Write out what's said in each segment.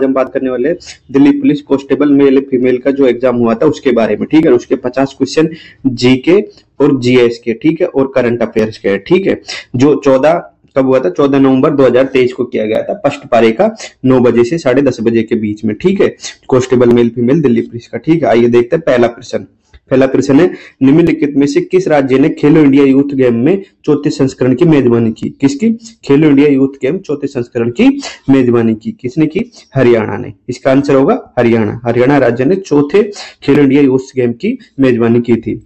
हम बात करने वाले Delhi police constable male female का जो एग्जाम हुआ था उसके बारे में, ठीक है। उसके 50 क्वेश्चन जीके और जीएस के, ठीक है, और करंट अफेयर्स के, ठीक है। जो 14 कब हुआ था, 14 नवंबर 2023 को किया गया था, फर्स्ट पारे का 9 बजे से 10:30 बजे के बीच में, ठीक है। Constable male female Delhi police का, ठीक है। आइए देखते हैं पहला प्रश्न है, निम्नलिखित में से किस राज्य ने खेलो इंडिया यूथ गेम में चौथे संस्करण की मेजबानी की? किसकी? खेलो इंडिया यूथ गेम चौथे संस्करण की मेजबानी की किसने की? हरियाणा ने। इसका आंसर होगा हरियाणा। हरियाणा राज्य ने चौथे खेलो इंडिया यूथ गेम की मेजबानी की थी।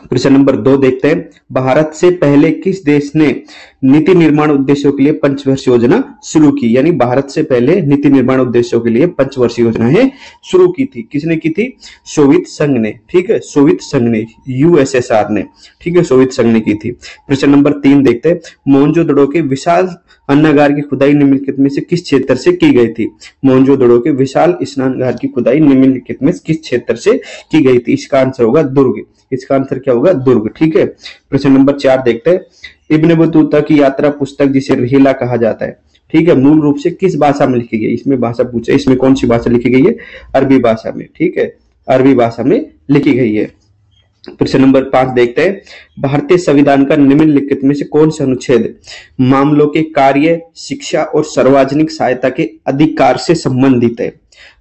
प्रश्न नंबर 2 देखते हैं, भारत से पहले किस देश ने नीति निर्माण उद्देश्यों के लिए पंचवर्षीय योजना शुरू की? यानी भारत से पहले नीति निर्माण उद्देश्यों के लिए पंचवर्षीय योजनाएं शुरू की थी। किसने की थी? सोवियत संघ ने, ठीक है। सोवियत संघ ने, यूएसएसआर ने, ठीक है, सोवियत संघ ने की थी। प्रश्न नंबर 3 देखते हैं, मोहनजोदड़ो के विशाल अन्नागार की खुदाई निम्नलिखित में से किस क्षेत्र से की गई थी? मोहनजोदड़ो के विशाल स्नानगार की खुदाई निम्नलिखित में किस क्षेत्र से की गई थी? इसका आंसर होगा दुर्ग। इसका आंसर क्या होगा? दुर्ग, ठीक है। प्रश्न नंबर 4 देखते हैं, इब्न बतूता की यात्रा पुस्तक जिसे रिहिला कहा जाता है, ठीक है, मूल रूप से किस भाषा में लिखी गई? इसमें भाषा पूछे, इसमें कौन सी भाषा लिखी गई है? अरबी भाषा में, ठीक है, अरबी भाषा में लिखी गई है। प्रश्न नंबर 5 देखते हैं, भारतीय संविधान का निम्नलिखित में से कौन सा अनुच्छेद मामलों के कार्य, शिक्षा और सार्वजनिक सहायता के अधिकार से संबंधित है?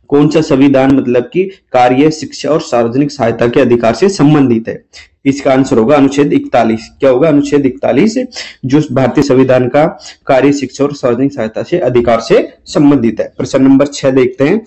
कौन सा संविधान मतलब कि कार्य, शिक्षा और सार्वजनिक सहायता के अधिकार से संबंधित है? इसका आंसर होगा अनुच्छेद 41। क्या होगा? अनुच्छेद 41 जो भारतीय संविधान का कार्य, शिक्षा और सार्वजनिक सहायता से अधिकार से संबंधित है। प्रश्न नंबर 6 देखते हैं,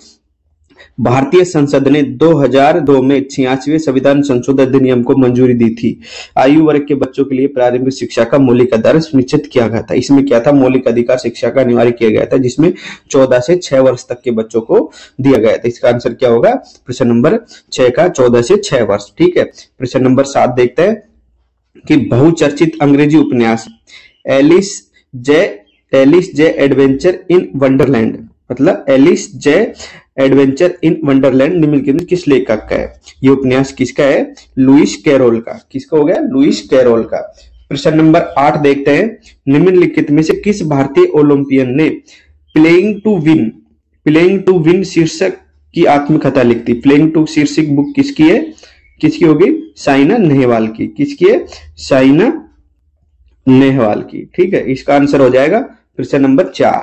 भारतीय संसद ने 2002 में 86वें संविधान संशोधन अधिनियम को मंजूरी दी थी। आयु वर्ग के बच्चों के लिए प्रारंभिक शिक्षा का मौलिक अधिकार सुनिश्चित किया गया था। इसमें क्या था? मौलिक अधिकार शिक्षा का अनिवार्य किया गया था, जिसमें 14 से 6 वर्ष तक के बच्चों को दिया गया था। इसका आंसर क्या होगा? प्रश्न नंबर 6 का 14 से 6 वर्ष, ठीक है। प्रश्न नंबर 7 देखते हैं कि बहुचर्चित अंग्रेजी उपन्यास Alice's adventure in wonderland, मतलब Alice's adventure in wonderland निम्नलिखित में किस लेखक का है? ये उपन्यास किसका है? लुइस कैरोल का। किसका हो गया? लुइस कैरोल का। प्रश्न नंबर 8 देखते हैं, निम्नलिखित में से किस भारतीय ओलंपियन ने प्लेइंग टू विन शीर्षक की आत्मकथा लिखी? प्लेइंग टू शीर्षक बुक किसकी है? किसकी होगी? साइना नेहवाल की। किसकी है? साइना नेहवाल की, ठीक है। इसका आंसर हो जाएगा प्रश्न नंबर 4,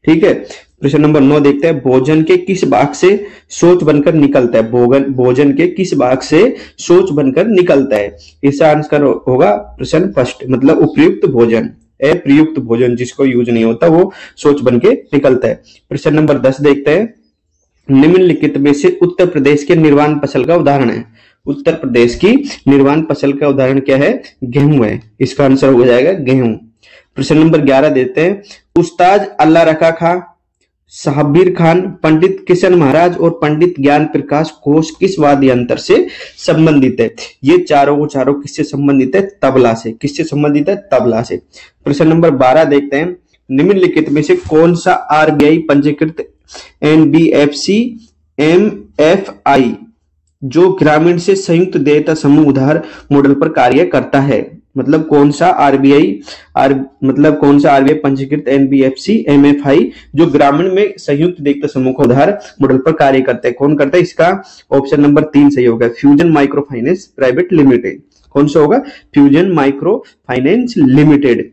ठीक है। प्रश्न नंबर 9 देखते हैं, भोजन के किस भाग से शौच बनकर निकलता है? भोजन के किस भाग से शौच बनकर निकलता है? इसका आंसर होगा प्रश्न फर्स्ट, मतलब उपयुक्त भोजन। अप्रयुक्त भोजन जिसको यूज नहीं होता वो शौच बन के निकलता है। प्रश्न नंबर 10 देखते हैं, निम्नलिखित में से उत्तर प्रदेश के निर्वाण फसल का उदाहरण है? उत्तर प्रदेश की निर्वाण फसल का उदाहरण क्या है? गेहूं है। इसका आंसर हो जाएगा गेहूं। प्रश्न नंबर 11 देते हैं, उस्ताद अल्लाह रखा खां, साबिर खान, पंडित किशन महाराज और पंडित ज्ञान प्रकाश घोष किस वाद्य यंत्र से संबंधित है? ये चारों किससे संबंधित है? तबला से। किससे संबंधित है? तबला से। प्रश्न नंबर 12 देखते हैं, निम्नलिखित में से कौन सा आरबीआई पंजीकृत एनबीएफसी एमएफआई जो ग्रामीण से संयुक्त देयता समूह उधार मॉडल पर कार्य करता है? मतलब कौन सा आरबीआई पंजीकृत एनबीएफसी एमएफआई जो ग्रामीण में संयुक्त देयता समूह का उधार मॉडल पर कार्य करता है? कौन करता है? इसका ऑप्शन नंबर 3 सही होगा, fusion micro finance private limited. कौन सा होगा? Fusion micro finance limited.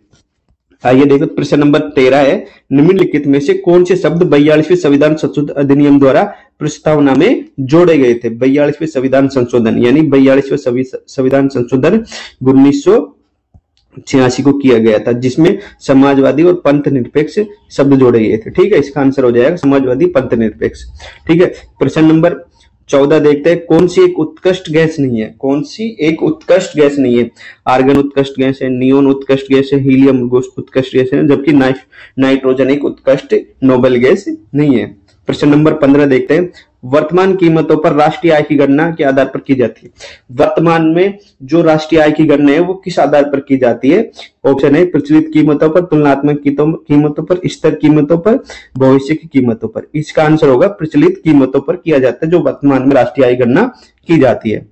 आइए देखो प्रश्न नंबर 13 है, निम्नलिखित में से कौन से शब्द 42वें संविधान संशोधन अधिनियम द्वारा प्रस्तावना में जोड़े गए थे? 42वें संविधान संशोधन यानी 42वें संविधान संशोधन 1986 को किया गया था, जिसमें समाजवादी और पंथ निरपेक्ष शब्द जोड़े गए थे, ठीक है। इसका आंसर हो जाएगा समाजवादी पंथ निरपेक्ष, ठीक है। प्रश्न नंबर 14 देखते हैं, कौन सी एक उत्कृष्ट गैस नहीं है? कौन सी एक उत्कृष्ट गैस नहीं है? आर्गन उत्कृष्ट गैस है, नियोन उत्कृष्ट गैस है, हीलियम उत्कृष्ट गैस है, जबकि नाइट्रोजन एक उत्कृष्ट नोबेल गैस नहीं है। प्रश्न नंबर 15 देखते हैं, वर्तमान कीमतों पर राष्ट्रीय आय की गणना के आधार पर की जाती है? वर्तमान में जो राष्ट्रीय आय की गणना है वो किस आधार पर की जाती है? ऑप्शन है प्रचलित कीमतों पर, तुलनात्मक कीमतों पर, स्तर कीमतों पर, भविष्य की कीमतों पर। इसका आंसर होगा प्रचलित कीमतों पर किया जाता है, जो वर्तमान में राष्ट्रीय आय गणना की जाती है।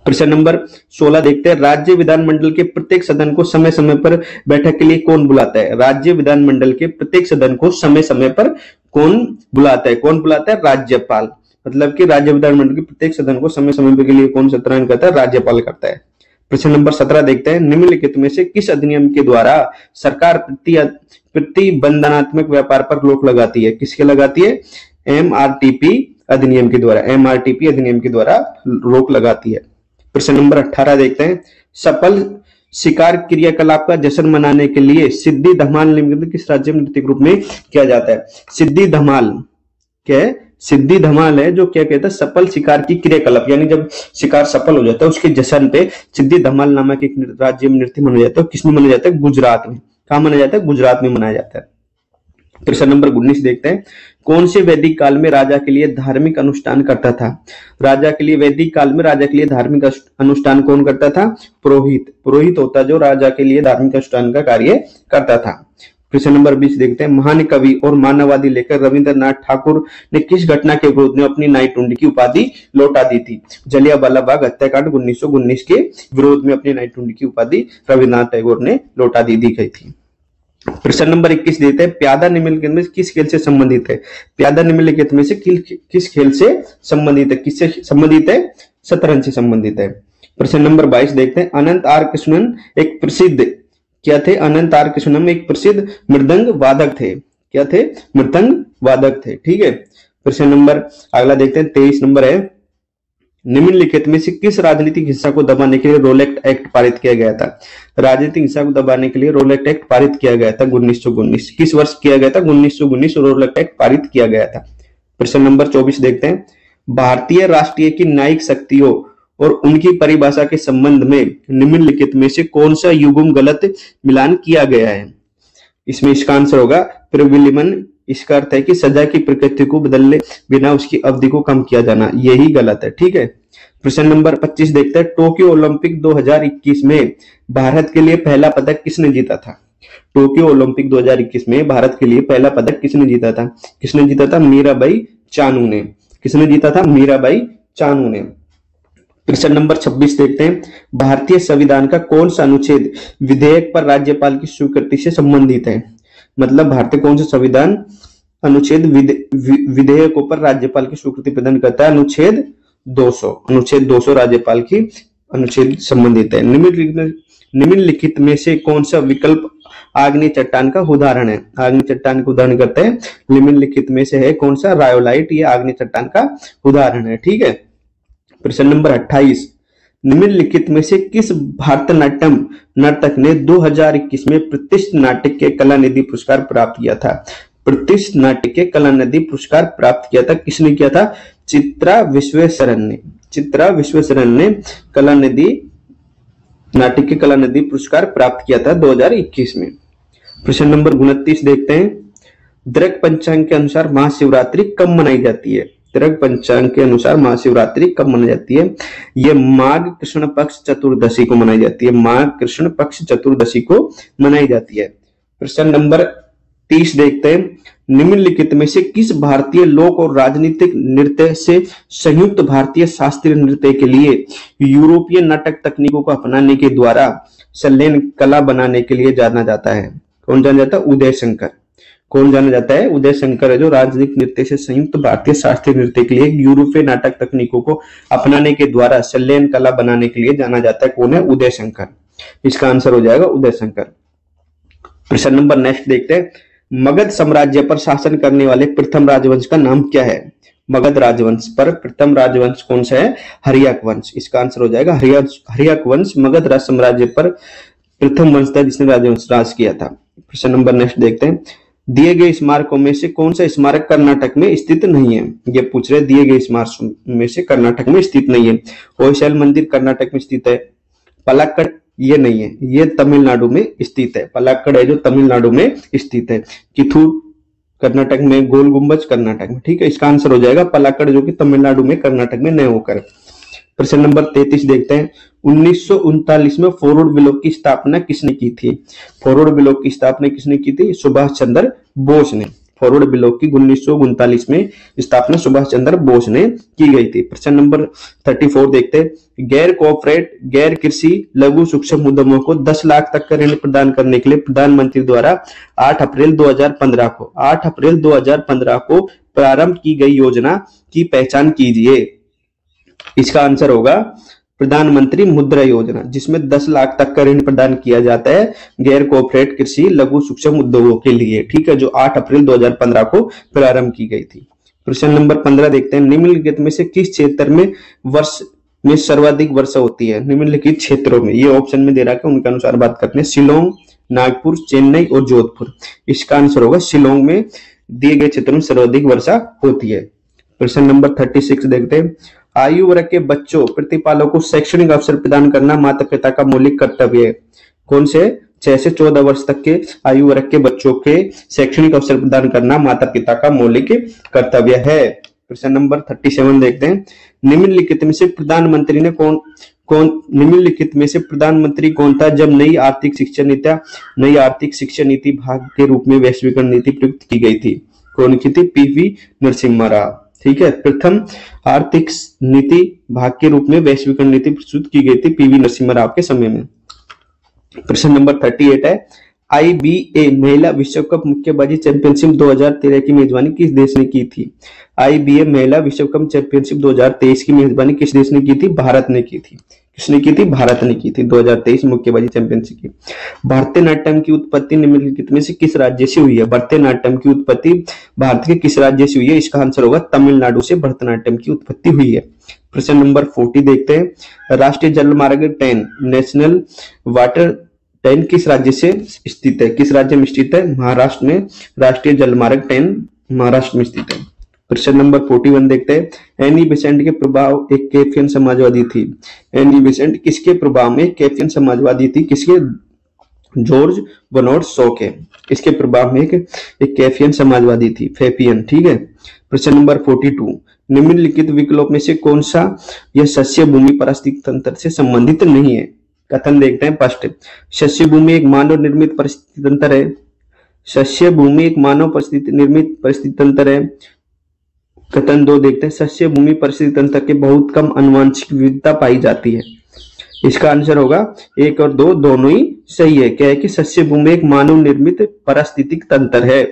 प्रश्न नंबर 16 देखते हैं, राज्य विधानमंडल के प्रत्येक सदन को समय समय पर बैठक के लिए कौन बुलाता है? राज्य विधानमंडल के प्रत्येक सदन को समय समय पर कौन बुलाता है? कौन बुलाता है? राज्यपाल। मतलब कि राज्य विधानमंडल के प्रत्येक सदन को समय समय के लिए कौन सत्यापन करता है? राज्यपाल करता है। प्रश्न नंबर 17 देखते हैं, निम्नलिखित में से किस अधिनियम के द्वारा सरकार प्रतिबंधनात्मक व्यापार पर रोक लगाती है? किसके लगाती है? एमआरटीपी अधिनियम के द्वारा। एमआरटीपी अधिनियम के द्वारा रोक लगाती है। प्रश्न नंबर 18 देखते हैं, सफल शिकार क्रियाकलाप का जश्न मनाने के लिए सिद्धि धमाल निम्नलिखित किस राज्य में नृत्य रूप में किया जाता है? सिद्धि धमाल क्या है? सिद्धि धमाल है जो क्या कहता है? सफल शिकार की क्रियाकलाप, यानी जब शिकार सफल हो जाता है उसके जश्न पे सिद्धि धमाल नामक एक राज्य में नृत्य मनाया जाता है। किसमें मनाया जाता है? गुजरात में। कहां मनाया जाता है? गुजरात में मनाया जाता है। प्रश्न नंबर 19 देखते हैं, कौन से वैदिक काल में राजा के लिए धार्मिक अनुष्ठान करता था? राजा के लिए वैदिक काल में राजा के लिए धार्मिक अनुष्ठान कौन करता था? पुरोहित। पुरोहित होता जो राजा के लिए धार्मिक अनुष्ठान का कार्य करता था। प्रश्न नंबर 20 देखते हैं, महान कवि और मानववादी लेखक रविंद्रनाथ ठाकुर ने किस घटना के विरोध में अपनी नाइटहुड की उपाधि लौटा दी थी? जलियांवाला बाग हत्याकांड 1919 के विरोध में अपनी नाइटहुड की उपाधि रविंद्रनाथ टैगोर ने लौटा दी गई थी। प्रश्न नंबर 21 देते हैं, प्यादा निम्नलिखित में किस खेल से संबंधित है? प्यादा निम्नलिखित में से किस खेल से संबंधित है? किससे संबंधित है? शतरंज से संबंधित है। प्रश्न नंबर 22 देखते हैं, अनंत आर कृष्णन एक प्रसिद्ध क्या थे? अनंत आर कृष्णन एक प्रसिद्ध मृदंग वादक थे। क्या थे? मृदंग वादक थे। ठीक है। प्रश्न नंबर अगला देखते हैं, 23 नंबर है, निम्नलिखित में से किस राजनीतिक हिंसा को दबाने के लिए रोलेट एक्ट पारित किया गया था? राजनीतिक हिंसा को दबाने के लिए रोलेट एक्ट पारित किया गया था 1919। किस वर्ष किया गया था? 1919 रोलेट एक्ट पारित किया गया था। प्रश्न नंबर 24 देखते हैं, भारतीय राष्ट्रीय की न्यायिक शक्तियों और उनकी परिभाषा के संबंध में निम्नलिखित में से कौन सा युग्म गलत मिलान किया गया है? इसमें इसका आंसर होगा प्रविलिमन। इसका अर्थ है कि सजा की प्रकृति को बदलने बिना उसकी अवधि को कम किया जाना, यही गलत है। ठीक है। प्रश्न नंबर 25 देखते हैं, टोक्यो ओलंपिक 2021 में भारत के लिए पहला पदक किसने जीता था? टोक्यो ओलंपिक 2021 में भारत के लिए पहला पदक किसने जीता था? किसने जीता था? मीराबाई चानू ने। किसने जीता था? मीराबाई चानू ने। प्रश्न नंबर 26 देखते हैं, भारतीय संविधान का कौन सा अनुच्छेद विधेयक पर राज्यपाल की स्वीकृति से संबंधित है? मतलब भारतीय कौन सा संविधान अनुच्छेद विधेयकों पर राज्यपाल की स्वीकृति प्रदान करता है? अनुच्छेद 200। अनुच्छेद 200 राज्यपाल की अनुच्छेद संबंधित है। निम्नलिखित में से कौन सा विकल्प आग्नेय चट्टान का उदाहरण है? आग्नेय चट्टान का उदाहरण करते हैं, निम्नलिखित में से है कौन सा? रायोलाइट। ये आग्नेय चट्टान का उदाहरण है। ठीक है। प्रश्न नंबर 28, निम्नलिखित में से किस भारतनाट्यम नर्तक ने 2021 में प्रतिष्ठित नाट्य के कलानिधि पुरस्कार प्राप्त किया था? प्रतिष्ठित नाट्य के कलानिधि पुरस्कार प्राप्त किया था, किसने किया था? चित्रा विश्वेश्वरन ने। चित्रा विश्वेश्वरन ने कलानिधि नाट्य के कलानिधि पुरस्कार प्राप्त किया था 2021 में। प्रश्न नंबर 29 देखते हैं, दृक पंचांग के अनुसार महाशिवरात्रि कब मनाई जाती है? दृक पंचांग के अनुसार महाशिवरात्रि कब मनाई जाती है? यह माघ कृष्ण पक्ष चतुर्दशी को मनाई जाती है। माघ कृष्ण पक्ष चतुर्दशी को मनाई जाती है। प्रश्न नंबर 30 देखते हैं, निम्नलिखित में से किस भारतीय लोक और राजनीतिक नृत्य से संयुक्त भारतीय शास्त्रीय नृत्य के लिए यूरोपीय नाटक तकनीकों को अपनाने के द्वारा संलयन कला बनाने के लिए जाना जाता है? कौन जाना जाता है? उदय शंकर। कौन जाना जाता है? उदय शंकर है जो राजनीतिक नृत्य से संयुक्त भारतीय शास्त्रीय नृत्य के लिए यूरोपीय नाटक तकनीकों को अपनाने के द्वारा संलयन कला बनाने के लिए जाना जाता है। कौन है? उदय शंकर। इसका आंसर हो जाएगा उदय शंकर। प्रश्न नंबर नेक्स्ट देखते हैं, मगध साम्राज्य पर शासन करने वाले प्रथम राजवंश का नाम क्या है? मगध राजवंश पर प्रथम राजवंश कौन सा है? हर्यक वंश। इसका आंसर हो जाएगा हर्यक वंश। मगध साम्राज्य पर प्रथम वंश था जिसने राजवंश राज किया था। प्रश्न नंबर नेक्स्ट देखते हैं, दिए गए स्मारकों में से कौन सा स्मारक कर्नाटक में स्थित नहीं है? ये पूछ रहे, दिए गए स्मारक में से कर्नाटक में स्थित नहीं है। होयसल मंदिर कर्नाटक में स्थित है। पलक्कड़ ये नहीं है, ये तमिलनाडु में स्थित है। पलक्कड़ है जो तमिलनाडु में स्थित है। किथूर कर्नाटक में, गोल गुंबज कर्नाटक में। ठीक है। इसका आंसर हो जाएगा पलक्कड़ जो कि तमिलनाडु में, कर्नाटक में नहीं होकर। प्रश्न नंबर 33 देखते हैं, 1939 में फॉरवर्ड ब्लॉक की स्थापना किसने की थी? फॉरवर्ड ब्लॉक की स्थापना किसने की थी? सुभाष चंद्र बोस ने फॉरवर्ड ब्लॉक की 1939 में स्थापना सुभाष चंद्र बोस ने की गई थी। प्रश्न नंबर 34 देखते हैं। गैर कॉर्पोरेट गैर कृषि लघु सूक्ष्म उद्यमों को 10 लाख तक का ऋण प्रदान करने के लिए प्रधानमंत्री द्वारा 8 अप्रैल 2015 को प्रारंभ की गई योजना की पहचान कीजिए। इसका आंसर होगा प्रधानमंत्री मुद्रा योजना, जिसमें 10 लाख तक का ऋण प्रदान किया जाता है गैर कॉर्पोरेट कृषि लघु सूक्ष्म उद्योगों के लिए, ठीक है, जो 8 अप्रैल 2015 को प्रारंभ की गई थी। प्रश्न नंबर 15 देखते हैं। निम्नलिखित में से किस क्षेत्र में वर्ष में सर्वाधिक वर्षा होती है? निम्नलिखित क्षेत्रों में, ये ऑप्शन में दे रहा है, उनके अनुसार बात करते हैं। शिलोंग, नागपुर, चेन्नई और जोधपुर। इसका आंसर होगा शिलोंग में दिए गए क्षेत्रों में सर्वाधिक वर्षा होती है। प्रश्न नंबर 36 देखते हैं। आयु वर्ग के बच्चों प्रतिपालकों को शैक्षणिक अवसर प्रदान करना माता पिता का मौलिक कर्तव्य है। कौन से? 6 से 14 वर्ष तक के आयु वर्ग के बच्चों के शैक्षणिक अवसर प्रदान करना माता पिता का मौलिक कर्तव्य है। प्रश्न नंबर 37 देखते हैं। निम्नलिखित में से प्रधानमंत्री कौन था जब नई आर्थिक शिक्षा नीति भाग के रूप में वैश्वीकरण नीति प्रयुक्त की गई थी? कौन की थी? पीवी नरसिम्हा राव, ठीक है। प्रथम आर्थिक नीति भाग के रूप में वैश्वीकरण नीति प्रस्तुत की गई थी पीवी नरसिम्हा राव के समय में। प्रश्न नंबर 38 है। IBA महिला विश्व कप मुक्केबाजी चैंपियनशिप 2013 की मेजबानी किस देश ने की थी? IBA महिला विश्व कप चैंपियनशिप 2023 की मेजबानी किस देश ने की थी? भारत ने की थी। किसने की थी? भारत ने की थी 2023 मुक्केबाजी चैंपियनशिप की। भरतनाट्यम की उत्पत्ति निम्नलिखित में से किस राज्य से हुई है? भरतनाट्यम की उत्पत्ति भारत के किस राज्य से हुई है? इसका आंसर होगा तमिलनाडु से भरतनाट्यम की उत्पत्ति हुई है। प्रश्न नंबर 40 देखते हैं। राष्ट्रीय जल मार्ग 10 नेशनल वाटर 10 किस राज्य से स्थित है? किस राज्य में स्थित है? महाराष्ट्र में राष्ट्रीय जल मार्ग 10 महाराष्ट्र में स्थित है। प्रश्न नंबर 41 देखते हैं। एनी बेसेंट के प्रभाव एक केफियन समाजवादी थी। एनी बेसेंट किसके प्रभाव में केफियन समाजवादी थी? किसके? जॉर्ज बर्नार्ड शॉ के। इसके प्रभाव में एक केफियन समाजवादी थी, फेफियन, ठीक है। प्रश्न नंबर 42। निम्नलिखित विकल्प में से कौन सा यह सस्य भूमि पारिस्थितिक तंत्र से संबंधित नहीं है? कथन देखते हैं। फर्स्ट, सस्य भूमि एक मानव निर्मित परिस्थिति तंत्र है। सस्य भूमि एक मानव निर्मित परिस्थिति तंत्र है। कथन 2 देखते हैं। सस्य भूमि परिस्थिति तंत्र के बहुत कम आनुवंशिक विविधता पाई जाती है। इसका आंसर होगा 1 और 2 दोनों ही सही है। क्या है कि सस्य भूमि एक मानव निर्मित पारिस्थितिक तंत्र है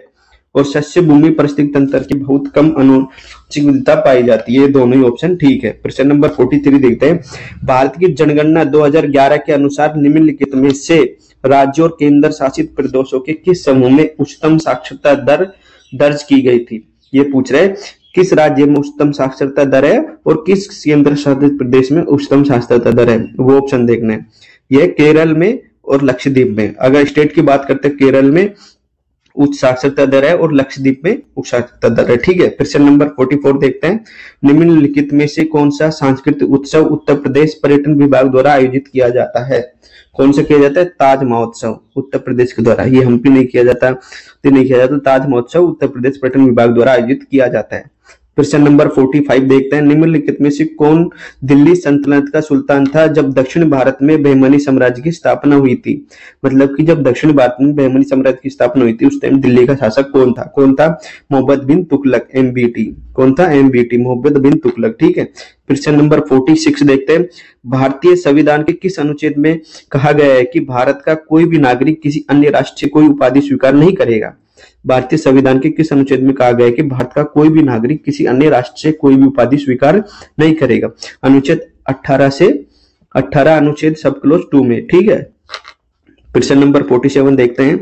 और सस्य भूमि पारिस्थितिक तंत्र की बहुत कम आनुवंशिक विविधता पाई जाती है। दोनों ही ऑप्शन ठीक है। प्रश्न नंबर 43 देखते हैं। भारत की जनगणना 2011 के अनुसार निम्नलिखित में से राज्यों और केंद्र शासित प्रदेशों के किस समूह में उच्चतम साक्षरता दर दर्ज की गई थी? ये पूछ रहे किस राज्य में उच्चतम साक्षरता दर है और किस केंद्र शासित प्रदेश में उच्चतम साक्षरता दर है। वो ऑप्शन देखने हैं। यह केरल में और लक्षद्वीप में। अगर स्टेट की बात करते हैं, केरल में उच्च साक्षरता दर है और लक्षद्वीप में उच्च साक्षरता दर है, ठीक है। प्रश्न नंबर 44 देखते हैं। निम्नलिखित में से कौन सा सांस्कृतिक उत्सव उत्तर प्रदेश पर्यटन विभाग द्वारा आयोजित किया जाता है? कौन सा किया जाता है? ताज महोत्सव उत्तर प्रदेश के द्वारा। ये हम्पी नहीं किया जाता, ताज महोत्सव उत्तर प्रदेश पर्यटन विभाग द्वारा आयोजित किया जाता है। प्रश्न नंबर 45 देखते हैं। निम्नलिखित में से कौन दिल्ली सल्तनत का सुल्तान था जब दक्षिण भारत में बहमनी साम्राज्य की स्थापना हुई थी? मतलब कि जब दक्षिण भारत में बहमनी साम्राज्य की स्थापना हुई थी उस टाइम दिल्ली का शासक कौन था? मोहम्मद बिन तुगलक, MBT। कौन था? MBT, मोहम्मद बिन तुगलक, ठीक है। प्रश्न नंबर 46 देखते हैं। भारतीय संविधान के किस अनुच्छेद में कहा गया है कि भारत का कोई भी नागरिक किसी अन्य राष्ट्र से कोई उपाधि स्वीकार नहीं करेगा? भारतीय संविधान के किस अनुच्छेद में कहा गया है कि भारत का कोई भी नागरिक किसी अन्य राष्ट्र से कोई भी उपाधि स्वीकार नहीं करेगा? अनुच्छेद 18 अनुच्छेद सब क्लोज 2 में, ठीक है। प्रश्न नंबर 47 देखते हैं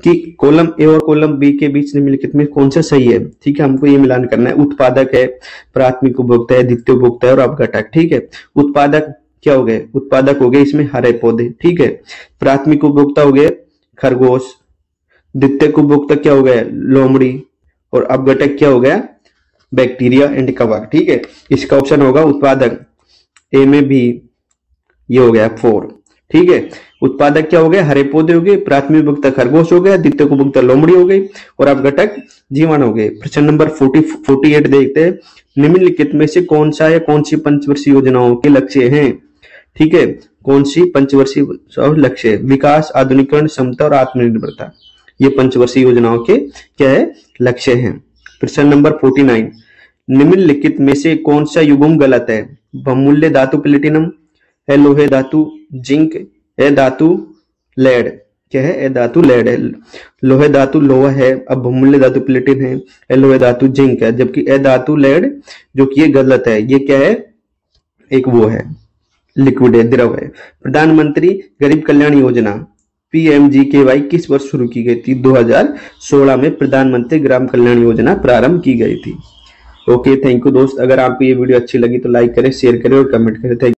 कि कॉलम ए और कॉलम बी के बीच निम्नलिखित में कौन सा सही है? ठीक है, हमको ये मिलान करना है। उत्पादक है, प्राथमिक उपभोक्ता है, द्वितीय उपभोक्ता है और अपघटक, ठीक है। उत्पादक क्या हो गए? उत्पादक हो गए इसमें हरे पौधे, ठीक है। प्राथमिक उपभोक्ता हो गए खरगोश, द्वितीय उपभोक्ता क्या हो गया? लोमड़ी, और अपघटक क्या हो गया? बैक्टीरिया एंड कवक, ठीक है। इसका ऑप्शन होगा उत्पादक। ए में भी ये हो गया 4, ठीक है। उत्पादक क्या हो गया? हरे पौधे हो गए, प्राथमिक उपभोक्ता खरगोश हो गया, द्वितीय उपभोक्ता लोमड़ी हो गई और अपघटक जीवाणु हो गए। प्रश्न नंबर 48 देखते हैं। निम्नलिखित में से कौन सा या कौन सी पंचवर्षीय योजनाओं के लक्ष्य हैं? ठीक है, कौन सी पंचवर्षीय लक्ष्य? विकास, आधुनिकीकरण, समता और आत्मनिर्भरता। ये पंचवर्षीय योजनाओं के क्या है, लक्ष्य हैं। प्रश्न नंबर 49, निम्नलिखित में से कौन सा युग्म गलत है? बहुमूल्य धातु प्लेटिनम, है लोहे धातु जिंक, है धातु लेड। क्या है? धातु लेड है। लोहे धातु लोहा है, अब बहुमूल्य धातु प्लेटिन है, लोहे धातु जिंक है, जबकि धातु लेड जो कि ये गलत है। ये क्या है? एक वो है लिक्विड है, द्रव है। प्रधानमंत्री गरीब कल्याण योजना PMGKY किस वर्ष शुरू की गई थी? 2016 में प्रधानमंत्री ग्राम कल्याण योजना प्रारंभ की गई थी। ओके, थैंक यू दोस्त। अगर आपको ये वीडियो अच्छी लगी तो लाइक करें, शेयर करें और कमेंट करें। Thank you.